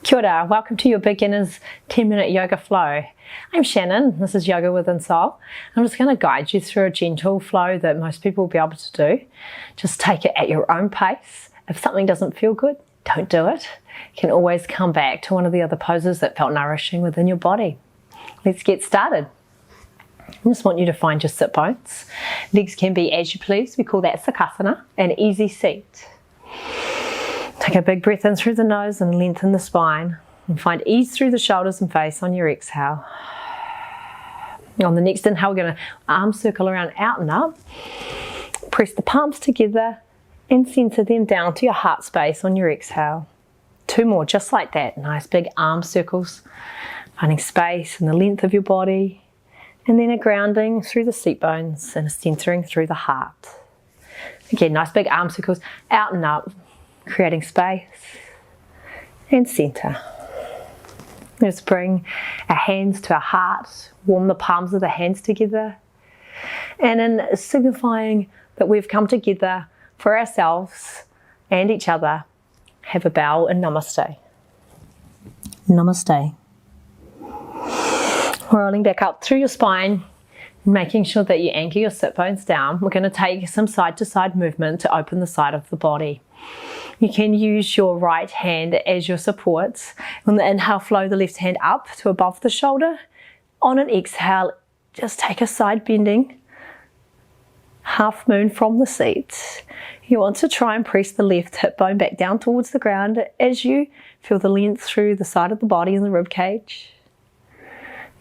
Kia ora, welcome to your beginner's 10-minute yoga flow. I'm Shannon, this is Yoga with enSoul. I'm just going to guide you through a gentle flow that most people will be able to do. Just take it at your own pace. If something doesn't feel good, don't do it. You can always come back to one of the other poses that felt nourishing within your body. Let's get started. I just want you to find your sit bones. Legs can be as you please. We call that Sukhasana, an easy seat. Take a big breath in through the nose and lengthen the spine. And find ease through the shoulders and face on your exhale. On the next inhale, we're going to arm circle around out and up. Press the palms together and center them down to your heart space on your exhale. 2 more, just like that. Nice big arm circles. Finding space in the length of your body. And then a grounding through the seat bones and a centering through the heart. Again, nice big arm circles out and up. Creating space and center. Let's bring our hands to our heart, warm the palms of the hands together, and in signifying that we've come together for ourselves and each other, have a bow and namaste. Namaste. Rolling back up through your spine, making sure that you anchor your sit bones down. We're going to take some side to side movement to open the side of the body. You can use your right hand as your support. On the inhale, flow the left hand up to above the shoulder. On an exhale, just take a side bending half moon from the seat. You want to try and press the left hip bone back down towards the ground as you feel the length through the side of the body and the rib cage.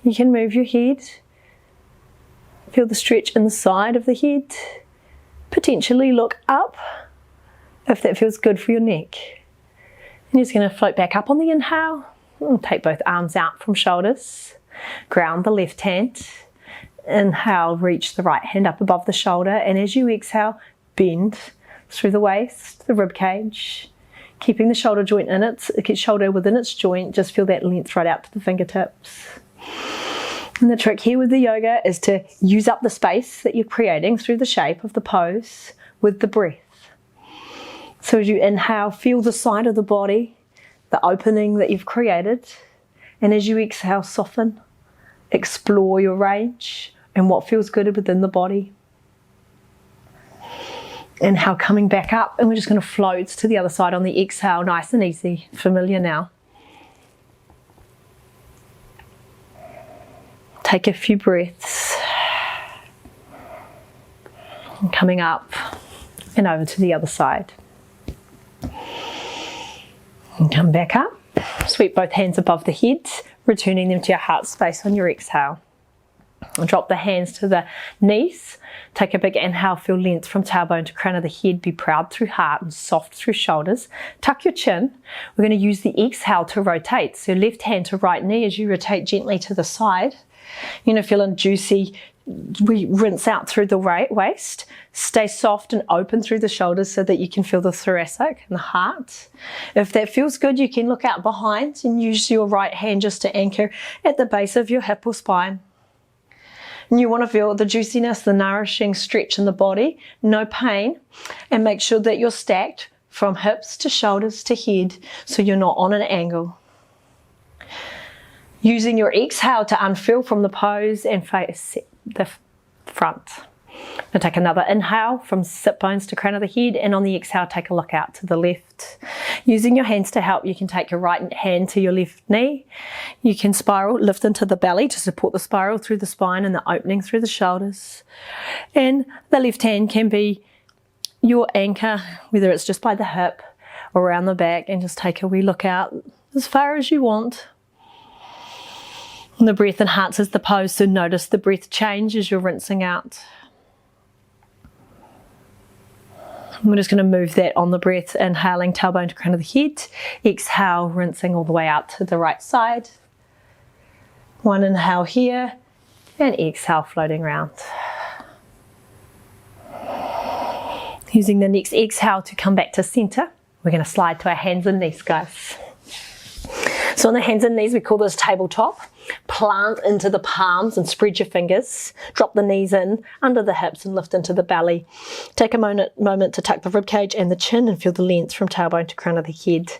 You can move your head. Feel the stretch in the side of the head. Potentially look up if that feels good for your neck. And you're just going to float back up on the inhale. And take both arms out from shoulders. Ground the left hand. Inhale, reach the right hand up above the shoulder. And as you exhale, bend through the waist, the rib cage. Keeping the shoulder joint in its shoulder within its joint. Just feel that length right out to the fingertips. And the trick here with the yoga is to use up the space that you're creating through the shape of the pose with the breath. So as you inhale, feel the side of the body, the opening that you've created. And as you exhale, soften, explore your range and what feels good within the body. Inhale, coming back up, and we're just going to float to the other side on the exhale, nice and easy, familiar now. Take a few breaths. And coming up and over to the other side. And come back up. Sweep both hands above the head, returning them to your heart space on your exhale. And drop the hands to the knees. Take a big inhale, feel length from tailbone to crown of the head. Be proud through heart and soft through shoulders. Tuck your chin. We're going to use the exhale to rotate. So left hand to right knee as you rotate gently to the side. Feeling juicy. We rinse out through the waist. Stay soft and open through the shoulders so that you can feel the thoracic and the heart. If that feels good, you can look out behind and use your right hand just to anchor at the base of your hip or spine. And you want to feel the juiciness, the nourishing stretch in the body, no pain, and make sure that you're stacked from hips to shoulders to head so you're not on an angle. Using your exhale to unfurl from the pose and face the front. Now take another inhale from sit bones to crown of the head, and on the exhale take a look out to the left. Using your hands to help, you can take your right hand to your left knee. You can spiral, lift into the belly to support the spiral through the spine and the opening through the shoulders. And the left hand can be your anchor, whether it's just by the hip or around the back, and just take a wee look out as far as you want. And the breath enhances the pose, so notice the breath change as you're rinsing out. We're just going to move that on the breath, inhaling tailbone to crown of the head. Exhale, rinsing all the way out to the right side. One inhale here, and exhale, floating around. Using the next exhale to come back to center, we're going to slide to our hands and knees, guys. So on the hands and knees, we call this tabletop. Plant into the palms and spread your fingers. Drop the knees in under the hips and lift into the belly. Take a moment to tuck the ribcage and the chin and feel the length from tailbone to crown of the head.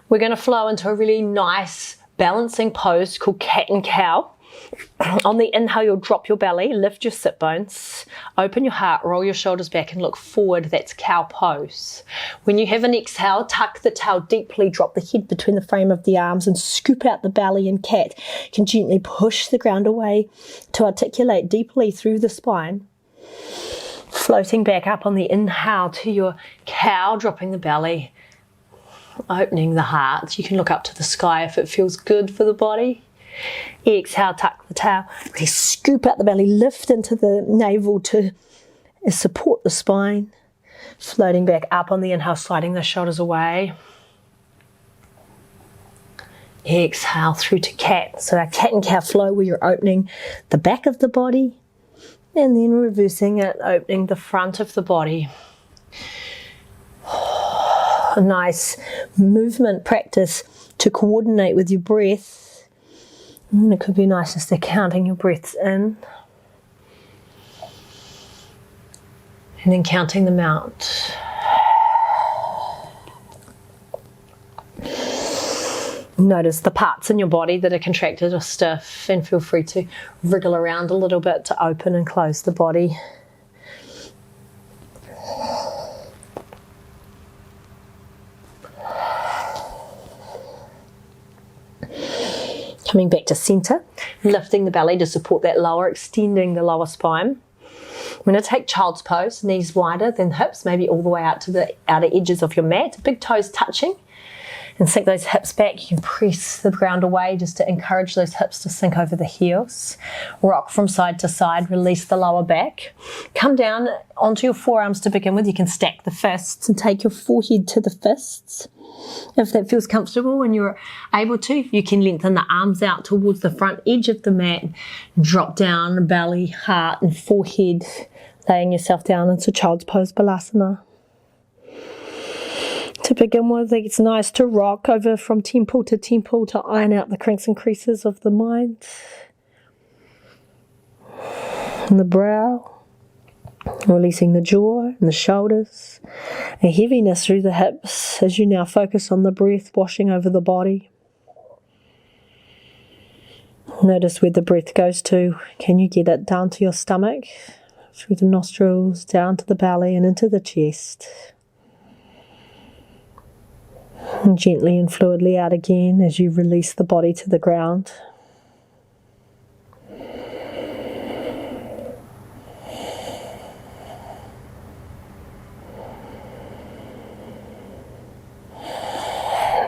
We're going to flow into a really nice balancing pose called cat and cow. On the inhale, you'll drop your belly, lift your sit bones, open your heart, roll your shoulders back and look forward. That's cow pose. When you have an exhale, tuck the tail deeply, drop the head between the frame of the arms and scoop out the belly. In cat, you can gently push the ground away to articulate deeply through the spine. Floating back up on the inhale to your cow, dropping the belly, opening the heart. You can look up to the sky if it feels good for the body. Exhale, tuck the tail, really scoop out the belly, lift into the navel to support the spine. Floating back up on the inhale, sliding the shoulders away. Exhale through to cat. So our cat and cow flow where you're opening the back of the body and then reversing it, opening the front of the body. A nice movement practice to coordinate with your breath. And it could be nice just to counting your breaths in and then counting them out. Notice the parts in your body that are contracted or stiff and feel free to wriggle around a little bit to open and close the body. Coming back to center, lifting the belly to support that lower, extending the lower spine. I'm going to take child's pose, knees wider than hips, maybe all the way out to the outer edges of your mat, big toes touching, and sink those hips back. You can press the ground away just to encourage those hips to sink over the heels. Rock from side to side, release the lower back. Come down onto your forearms to begin with. You can stack the fists and take your forehead to the fists. If that feels comfortable and you're able to, you can lengthen the arms out towards the front edge of the mat. Drop down, belly, heart and forehead, laying yourself down into child's pose balasana. To begin with, it's nice to rock over from temple to iron out the kinks and creases of the mind and the brow. Releasing the jaw and the shoulders, a heaviness through the hips as you now focus on the breath washing over the body. Notice where the breath goes to. Can you get it down to your stomach, through the nostrils, down to the belly and into the chest? And gently and fluidly out again as you release the body to the ground.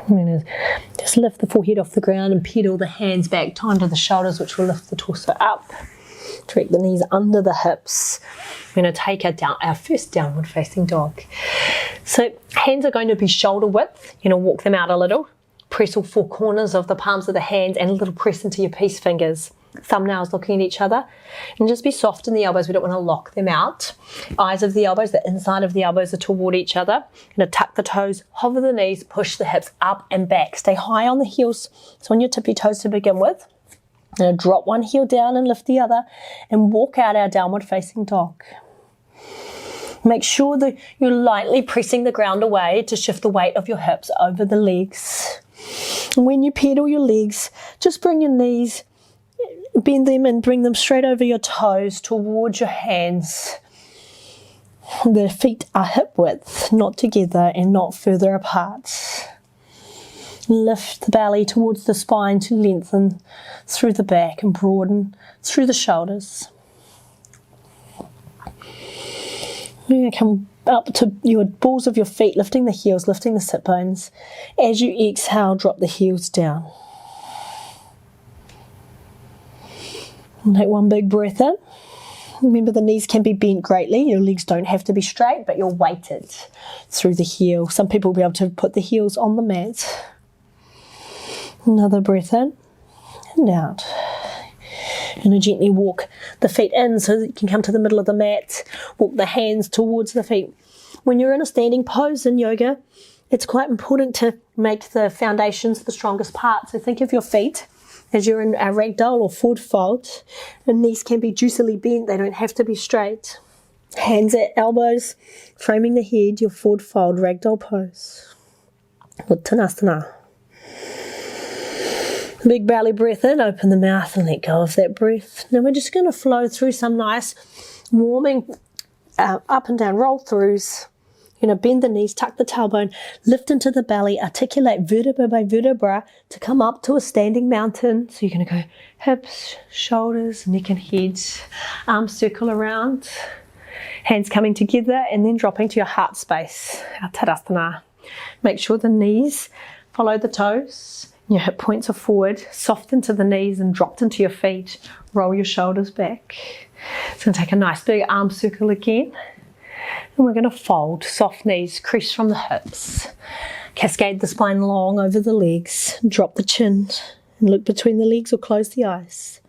I'm going to just lift the forehead off the ground and pedal the hands back, tie into the shoulders, which will lift the torso up. Direct the knees under the hips. We're going to take our first downward facing dog. So hands are going to be shoulder width. You're going to walk them out a little. Press all four corners of the palms of the hands and a little press into your peace fingers. Thumbnails looking at each other. And just be soft in the elbows. We don't want to lock them out. Eyes of the elbows, the inside of the elbows are toward each other. Going to tuck the toes, hover the knees, push the hips up and back. Stay high on the heels. So on your tippy toes to begin with. Going to drop one heel down and lift the other and walk out our downward facing dog. Make sure that you're lightly pressing the ground away to shift the weight of your hips over the legs. And when you pedal your legs, just bring your knees, bend them and bring them straight over your toes towards your hands. The feet are hip width, not together and not further apart. Lift the belly towards the spine to lengthen through the back and broaden through the shoulders. You're going to come up to your balls of your feet, lifting the heels, lifting the sit bones. As you exhale, drop the heels down. Take one big breath in. Remember, the knees can be bent greatly. Your legs don't have to be straight, but you're weighted through the heel. Some people will be able to put the heels on the mat. Another breath in and out. And gently walk the feet in so that you can come to the middle of the mat. Walk the hands towards the feet. When you're in a standing pose in yoga, it's quite important to make the foundations the strongest part. So think of your feet as you're in a ragdoll or forward fold. The knees can be juicily bent, they don't have to be straight. Hands at elbows, framing the head, your forward fold, ragdoll pose. Uttanasana. Big belly breath in, open the mouth and let go of that breath. Now we're just going to flow through some nice warming up and down roll throughs. You're going to bend the knees, tuck the tailbone, lift into the belly, articulate vertebra by vertebra to come up to a standing mountain. So you're going to go hips, shoulders, neck and head, arms circle around, hands coming together and then dropping to your heart space, our Tadasana. Make sure the knees follow the toes, your hip points are forward, soft into the knees and dropped into your feet. Roll your shoulders back. It's going to take a nice big arm circle again. And we're going to fold, soft knees, crease from the hips. Cascade the spine long over the legs. Drop the chin and look between the legs or close the eyes.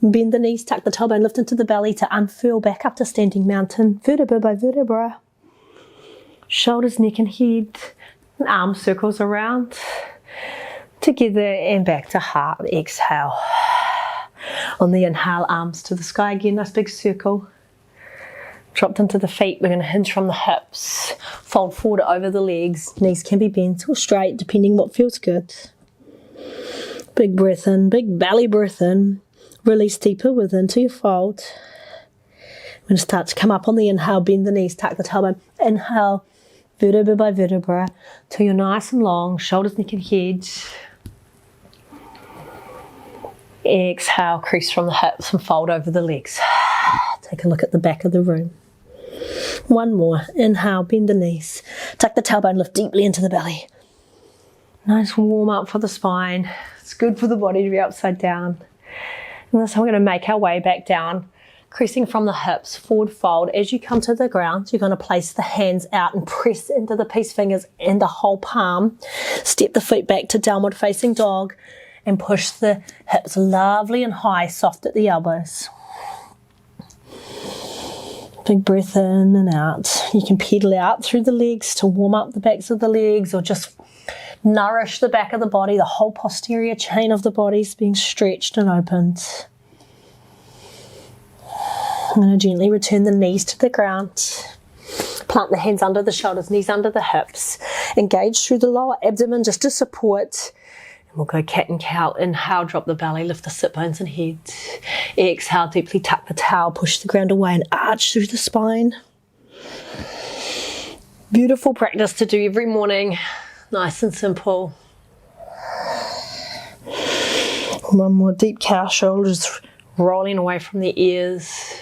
Bend the knees, tuck the tailbone, lift into the belly to unfurl back up to standing mountain. Vertebra by vertebra. Shoulders, neck and head. And arm circles around. Together and back to heart. Exhale. On the inhale, arms to the sky again, nice big circle. Dropped into the feet, we're going to hinge from the hips. Fold forward over the legs. Knees can be bent or straight, depending what feels good. Big breath in, big belly breath in. Release deeper within to your fold. We're going to start to come up on the inhale, bend the knees, tuck the tailbone. Inhale, vertebra by vertebra, till you're nice and long, shoulders, neck and head. Exhale, crease from the hips and fold over the legs. Take a look at the back of the room. One more. Inhale, bend the knees. Tuck the tailbone, lift deeply into the belly. Nice warm up for the spine. It's good for the body to be upside down. And this time we're going to make our way back down, creasing from the hips, forward fold. As you come to the ground, you're going to place the hands out and press into the peace fingers and the whole palm. Step the feet back to downward facing dog and push the hips lovely and high, soft at the elbows. Big breath in and out. You can pedal out through the legs to warm up the backs of the legs or just nourish the back of the body. The whole posterior chain of the body is being stretched and opened. I'm going to gently return the knees to the ground. Plant the hands under the shoulders, knees under the hips. Engage through the lower abdomen just to support. And we'll go cat and cow. Inhale, drop the belly, lift the sit bones and head. Exhale, deeply tuck the tail, push the ground away and arch through the spine. Beautiful practice to do every morning. Nice and simple. One more deep cow, shoulders rolling away from the ears.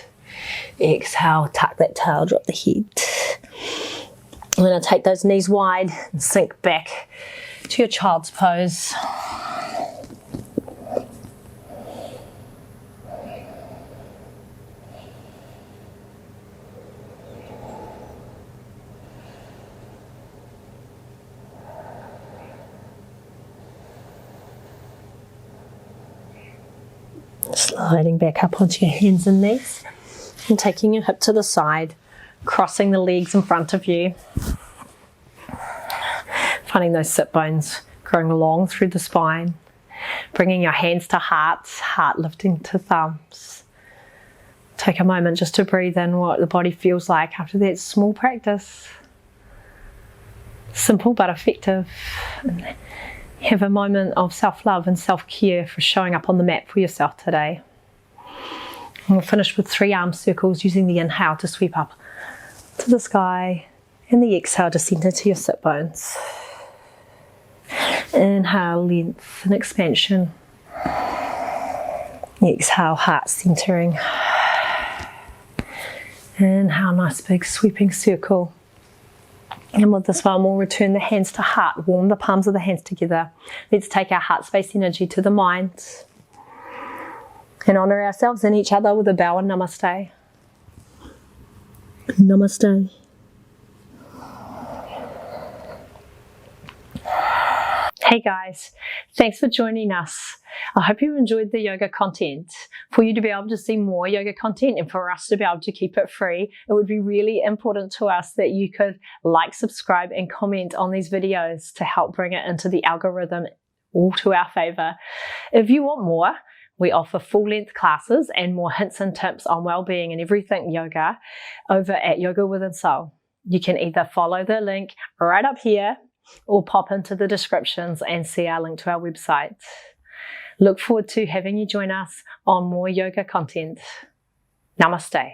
Exhale, tuck that tail, drop the head. I'm going to take those knees wide and sink back to your child's pose. Sliding back up onto your hands and knees and taking your hip to the side, crossing the legs in front of you. Finding those sit bones growing long through the spine. Bringing your hands to hearts, heart lifting to thumbs. Take a moment just to breathe in what the body feels like after that small practice. Simple but effective. And have a moment of self-love and self-care for showing up on the mat for yourself today. And we'll finish with 3 arm circles using the inhale to sweep up to the sky and the exhale to center to your sit bones. Inhale, length and expansion. Exhale, heart centering. Inhale, nice big sweeping circle. And with this one, we'll return the hands to heart, warm the palms of the hands together. Let's take our heart space energy to the mind and honor ourselves and each other with a bow and namaste. Namaste. Hey guys, thanks for joining us. I hope you enjoyed the yoga content. For you to be able to see more yoga content and for us to be able to keep it free, it would be really important to us that you could like, subscribe and comment on these videos to help bring it into the algorithm all to our favor. If you want more, we offer full-length classes and more hints and tips on well-being and everything yoga over at Yoga with enSoul. You can either follow the link right up here or pop into the descriptions and see our link to our website. Look forward to having you join us on more yoga content. Namaste.